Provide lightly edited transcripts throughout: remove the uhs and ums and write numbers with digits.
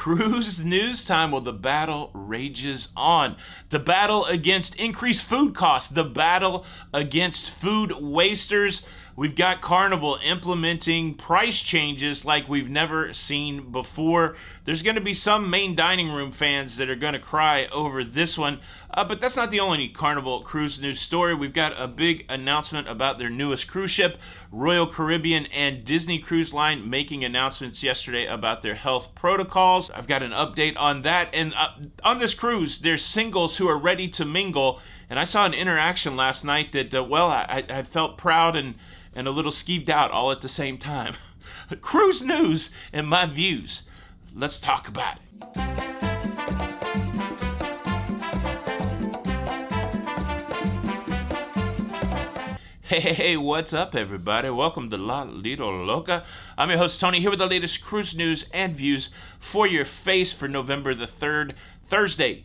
Cruise news time. Well, the battle rages on. The battle against increased food costs. The battle against food wasters. We've got Carnival implementing price changes like we've never seen before. There's going to be some main dining room fans that are going to cry over this one. But that's not the only Carnival cruise news story. We've got a big announcement about their newest cruise ship. Royal Caribbean and Disney Cruise Line making announcements yesterday about their health protocols. I've got an update on that. And on this cruise, there's singles who are ready to mingle. And I saw an interaction last night that, I felt proud and a little skeeved out all at the same time. Cruise news and my views. Let's talk about it. Hey, what's up, everybody? Welcome to Lido, Loca. I'm your host, Tony, here with the latest cruise news and views for your face for November the 3rd, Thursday,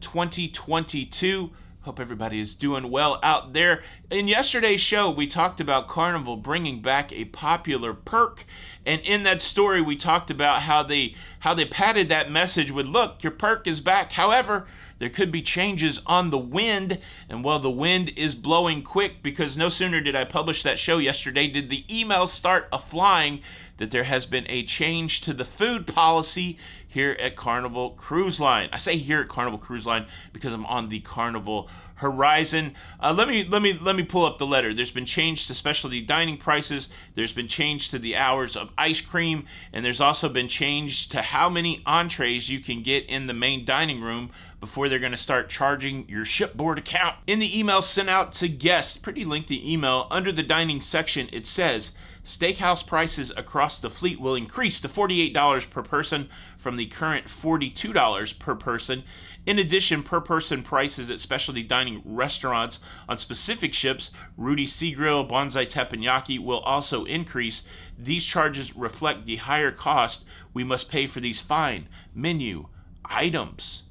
2022. Hope everybody is doing well out there. In yesterday's show, we talked about Carnival bringing back a popular perk. And in that story, we talked about how they padded that message with, look, your perk is back. However, there could be changes on the wind. And the wind is blowing quick, because no sooner did I publish that show yesterday did the emails start a-flying that there has been a change to the food policy here at Carnival Cruise Line. I say here at Carnival Cruise Line because I'm on the Carnival horizon. Let me pull up the letter. There's been change to specialty dining prices. There's been change to the hours of ice cream, and there's also been change to how many entrees you can get in the main dining room before they're going to start charging your shipboard account. In the email sent out to guests, pretty lengthy email, under the dining section, it says, steakhouse prices across the fleet will increase to $48 per person from the current $42 per person. In addition, per person prices at specialty dining restaurants on specific ships, Rudy Sea Grill, Bonsai Teppanyaki, will also increase. These charges reflect the higher cost we must pay for these fine menu items.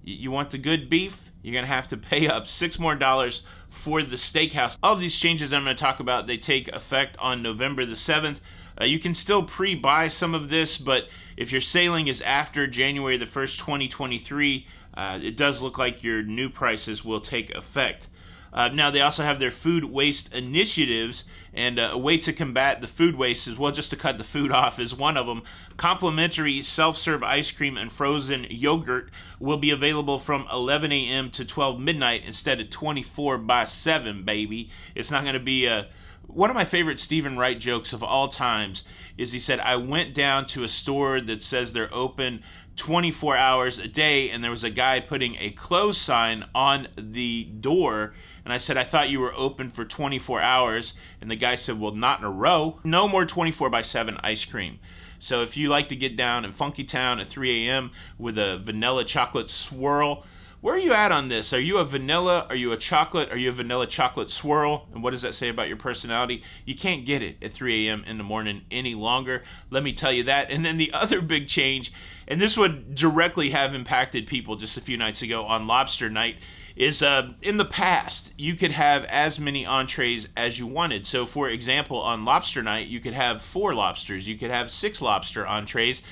You want the good beef? You're going to have to pay up $6 more for the steakhouse. All of these changes I'm going to talk about, they take effect on November the 7th. You can still pre-buy some of this, but if your sailing is after January the 1st, 2023, it does look like your new prices will take effect. Now, they also have their food waste initiatives, and a way to combat the food waste is, just to cut the food off is one of them. Complimentary self-serve ice cream and frozen yogurt will be available from 11 a.m. to 12 midnight instead of 24/7, baby. It's not going to be one of my favorite Stephen Wright jokes of all times is he said, I went down to a store that says they're open 24 hours a day, and there was a guy putting a close sign on the door, and I said, I thought you were open for 24 hours, and the guy said, well, not in a row. No more 24/7 ice cream. So if you like to get down in Funky Town at 3 a.m. with a vanilla chocolate swirl, where are you at on this? Are you a vanilla? Are you a chocolate? Are you a vanilla chocolate swirl? And what does that say about your personality? You can't get it at 3 a.m. in the morning any longer. Let me tell you that. And then the other big change, and this would directly have impacted people just a few nights ago on lobster night, is in the past, you could have as many entrees as you wanted. So for example, on lobster night, you could have 4 lobsters. You could have 6 lobster entrees.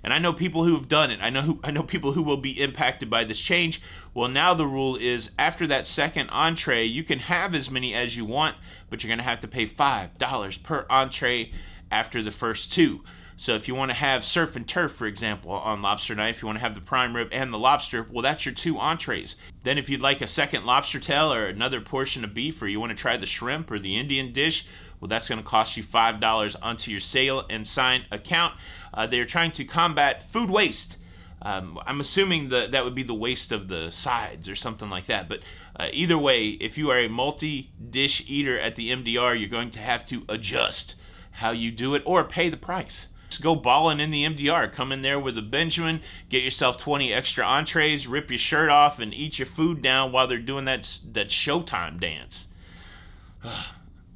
And I know people who have done it. I know people who will be impacted by this change. Well, now the rule is after that second entree, you can have as many as you want, but you're going to have to pay $5 per entree after the first 2. So if you want to have surf and turf, for example, on lobster night, if you want to have the prime rib and the lobster, well, that's your 2 entrees. Then if you'd like a second lobster tail or another portion of beef, or you want to try the shrimp or the Indian dish, well, that's going to cost you $5 onto your Sail and Sign account. They're trying to combat food waste. I'm assuming that would be the waste of the sides or something like that. But either way, if you are a multi-dish eater at the MDR, you're going to have to adjust how you do it or pay the price. Just go balling in the MDR. Come in there with a Benjamin, get yourself 20 extra entrees, rip your shirt off, and eat your food down while they're doing that Showtime dance.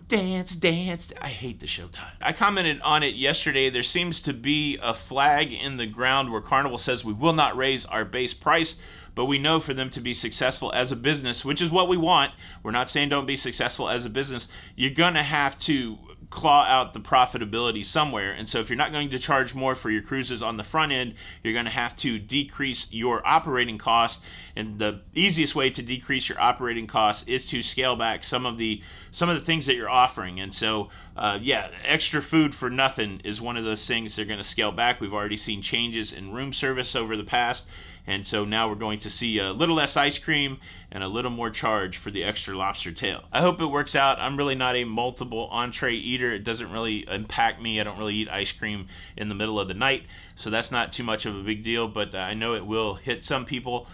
Dance. I hate the Showtime. I commented on it yesterday. There seems to be a flag in the ground where Carnival says we will not raise our base price, but we know for them to be successful as a business, which is what we want. We're not saying don't be successful as a business. You're going to have to claw out the profitability somewhere. And so if you're not going to charge more for your cruises on the front end, you're going to have to decrease your operating costs. And the easiest way to decrease your operating costs is to scale back some of the things that you're offering. And so extra food for nothing is one of those things they're going to scale back. We've already seen changes in room service over the past, and so now we're going to see a little less ice cream and a little more charge for the extra lobster tail. I hope it works out. I'm really not a multiple entree eater. It doesn't really impact me. I don't really eat ice cream in the middle of the night, so that's not too much of a big deal, but I know it will hit some people.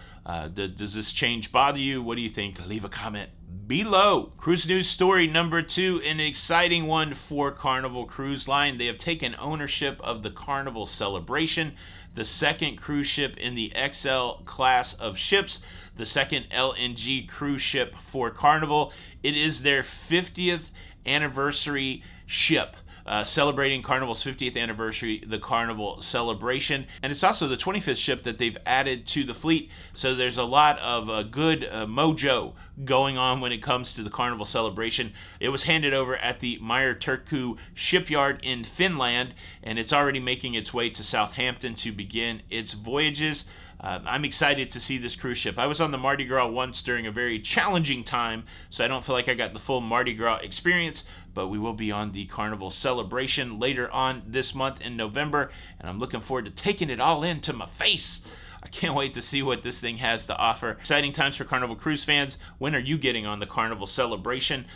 Does this change bother you? What do you think? Leave a comment below. Cruise news story number 2, an exciting one for Carnival Cruise Line. They have taken ownership of the Carnival Celebration, the second cruise ship in the XL class of ships, the second LNG cruise ship for Carnival. It is their 50th anniversary ship. Celebrating Carnival's 50th anniversary, the Carnival Celebration. And it's also the 25th ship that they've added to the fleet. So there's a lot of good mojo going on when it comes to the Carnival Celebration. It was handed over at the Meyer Turku shipyard in Finland, and it's already making its way to Southampton to begin its voyages. I'm excited to see this cruise ship. I was on the Mardi Gras once during a very challenging time, so I don't feel like I got the full Mardi Gras experience, but we will be on the Carnival Celebration later on this month in November, and I'm looking forward to taking it all into my face. I can't wait to see what this thing has to offer. Exciting times for Carnival Cruise fans. When are you getting on the Carnival Celebration?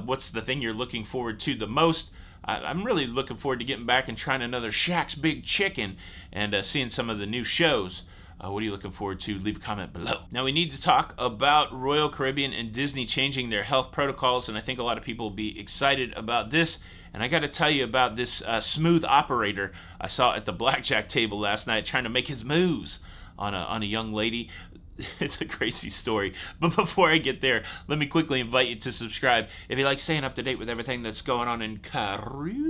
What's the thing you're looking forward to the most? I'm really looking forward to getting back and trying another Shaq's Big Chicken and seeing some of the new shows. What are you looking forward to? Leave a comment below. Now we need to talk about Royal Caribbean and Disney changing their health protocols, and I think a lot of people will be excited about this. And I got to tell you about this smooth operator I saw at the blackjack table last night trying to make his moves on a young lady. It's a crazy story. But before I get there, let me quickly invite you to subscribe. If you like staying up to date with everything that's going on in cruising,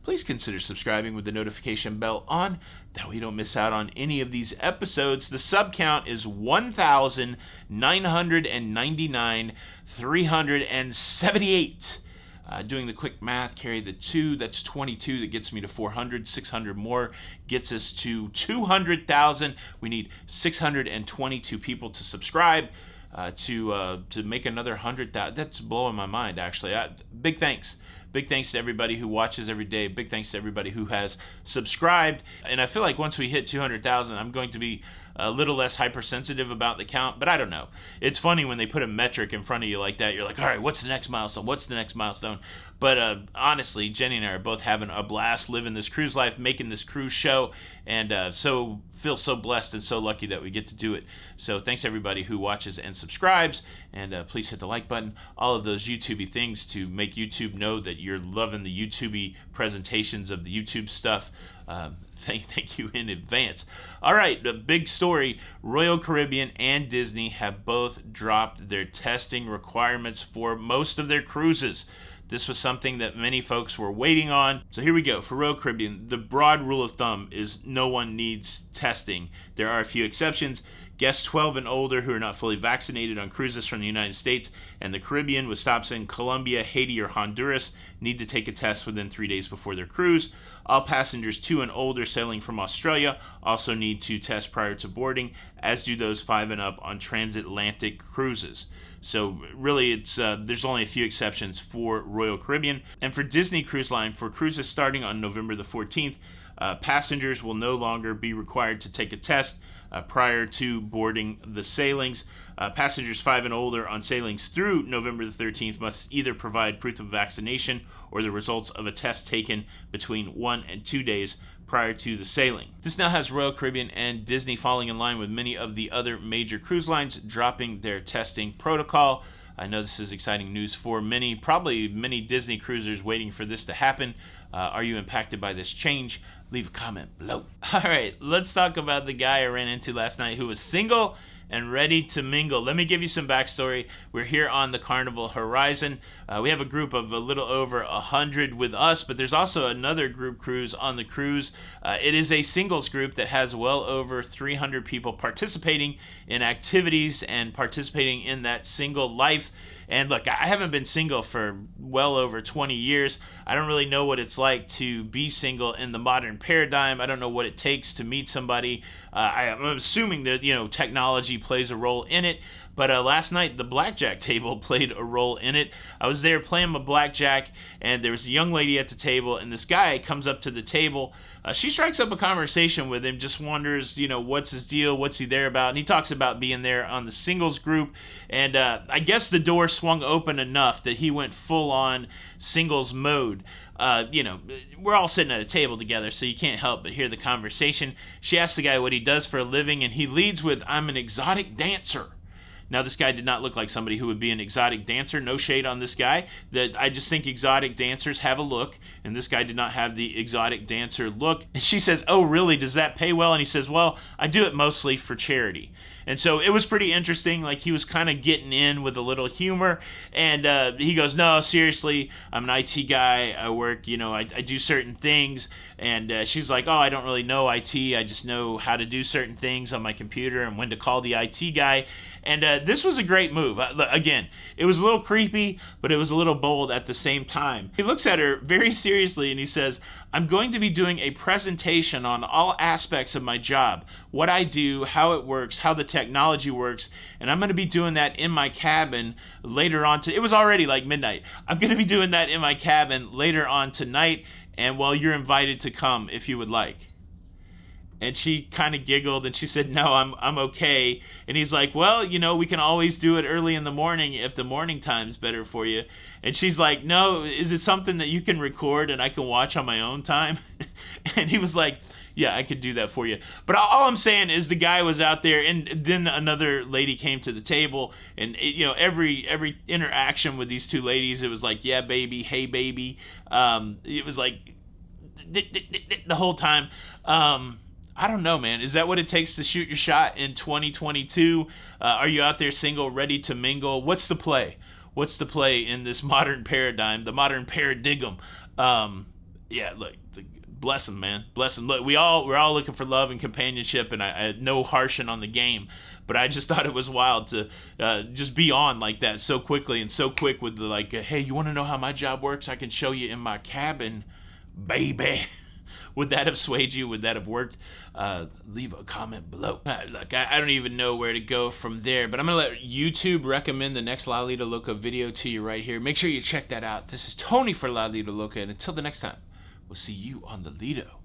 please consider subscribing with the notification bell on. That way you don't miss out on any of these episodes. The sub count is 1,999,378. Doing the quick math, carry the 2, that's 22. That gets me to 400. 600 more gets us to 200,000. We need 622 people to subscribe to make another 100,000. That's blowing my mind, actually. Big thanks. Big thanks to everybody who watches every day. Big thanks to everybody who has subscribed. And I feel like once we hit 200,000, I'm going to be a little less hypersensitive about the count, but I don't know. It's funny when they put a metric in front of you like that. You're like, all right, what's the next milestone? What's the next milestone? But honestly, Jenny and I are both having a blast living this cruise life, making this cruise show, and so feel so blessed and so lucky that we get to do it. So thanks everybody who watches and subscribes, and please hit the like button, all of those YouTubey things to make YouTube know that you're loving the YouTubey presentations of the YouTube stuff. Thank you in advance. All right, the big story. Royal Caribbean and Disney have both dropped their testing requirements for most of their cruises. This was something that many folks were waiting on. So here we go. For Royal Caribbean, the broad rule of thumb is no one needs testing. There are a few exceptions. Guests 12 and older who are not fully vaccinated on cruises from the United States and the Caribbean with stops in Colombia, Haiti, or Honduras need to take a test within 3 days before their cruise. All passengers 2 and older sailing from Australia also need to test prior to boarding, as do those 5 and up on transatlantic cruises. So really, it's there's only a few exceptions for Royal Caribbean. And for Disney Cruise Line, for cruises starting on November the 14th, passengers will no longer be required to take a test prior to boarding the sailings. Passengers 5 and older on sailings through November the 13th must either provide proof of vaccination or the results of a test taken between 1 and 2 days prior to the sailing. This now has Royal Caribbean and Disney falling in line with many of the other major cruise lines dropping their testing protocol. I know this is exciting news for many, probably many Disney cruisers waiting for this to happen. Are you impacted by this change? Leave a comment below. All right, let's talk about the guy I ran into last night who was single and ready to mingle. Let me give you some backstory. We're here on the Carnival Horizon. We have a group of a little over 100 with us, but there's also another group cruise on the cruise. It is a singles group that has well over 300 people participating in activities and participating in that single life. And look, I haven't been single for well over 20 years. I don't really know what it's like to be single in the modern paradigm. I don't know what it takes to meet somebody. I'm assuming that, technology plays a role in it. But last night, the blackjack table played a role in it. I was there playing my blackjack, and there was a young lady at the table, and this guy comes up to the table. She strikes up a conversation with him, just wonders, what's his deal, what's he there about, and he talks about being there on the singles group, and I guess the door swung open enough that he went full-on singles mode. We're all sitting at a table together, so you can't help but hear the conversation. She asks the guy what he does for a living, and he leads with, "I'm an exotic dancer." Now, this guy did not look like somebody who would be an exotic dancer. No shade on this guy. I just think exotic dancers have a look, and this guy did not have the exotic dancer look. And she says, "Oh, really? Does that pay well?" And he says, "Well, I do it mostly for charity." And so it was pretty interesting. Like, he was kind of getting in with a little humor. And he goes, "No, seriously, I'm an IT guy. I work, I do certain things." And she's like, "Oh, I don't really know IT. I just know how to do certain things on my computer and when to call the IT guy." And this was a great move. Again, it was a little creepy, but it was a little bold at the same time. He looks at her very seriously and he says, "I'm going to be doing a presentation on all aspects of my job, what I do, how it works, how the technology works, and I'm going to be doing that in my cabin later on." It was already like midnight. "I'm going to be doing that in my cabin later on tonight, and well, you're invited to come if you would like." And she kind of giggled and she said, "No, I'm okay." And he's like, "Well, we can always do it early in the morning if the morning time's better for you." And she's like, "No, is it something that you can record and I can watch on my own time?" And he was like, "Yeah, I could do that for you." But all I'm saying is the guy was out there, and then another lady came to the table, and every interaction with these two ladies, it was like, "Yeah, baby, hey, baby." It was like the whole time. I don't know, man. Is that what it takes to shoot your shot in 2022? Are you out there single, ready to mingle? What's the play? What's the play in this modern paradigm, the modern paradigm? Look, bless them, man. Bless them. Look, we're all looking for love and companionship, and I had no harshing on the game, but I just thought it was wild to just be on like that so quickly and so quick with the "Hey, you want to know how my job works? I can show you in my cabin, baby." Would that have swayed you? Would that have worked? Leave a comment below. Look, I don't even know where to go from there, but I'm going to let YouTube recommend the next La Lido Loca video to you right here. Make sure you check that out. This is Tony for La Lido Loca, and until the next time, we'll see you on the Lido.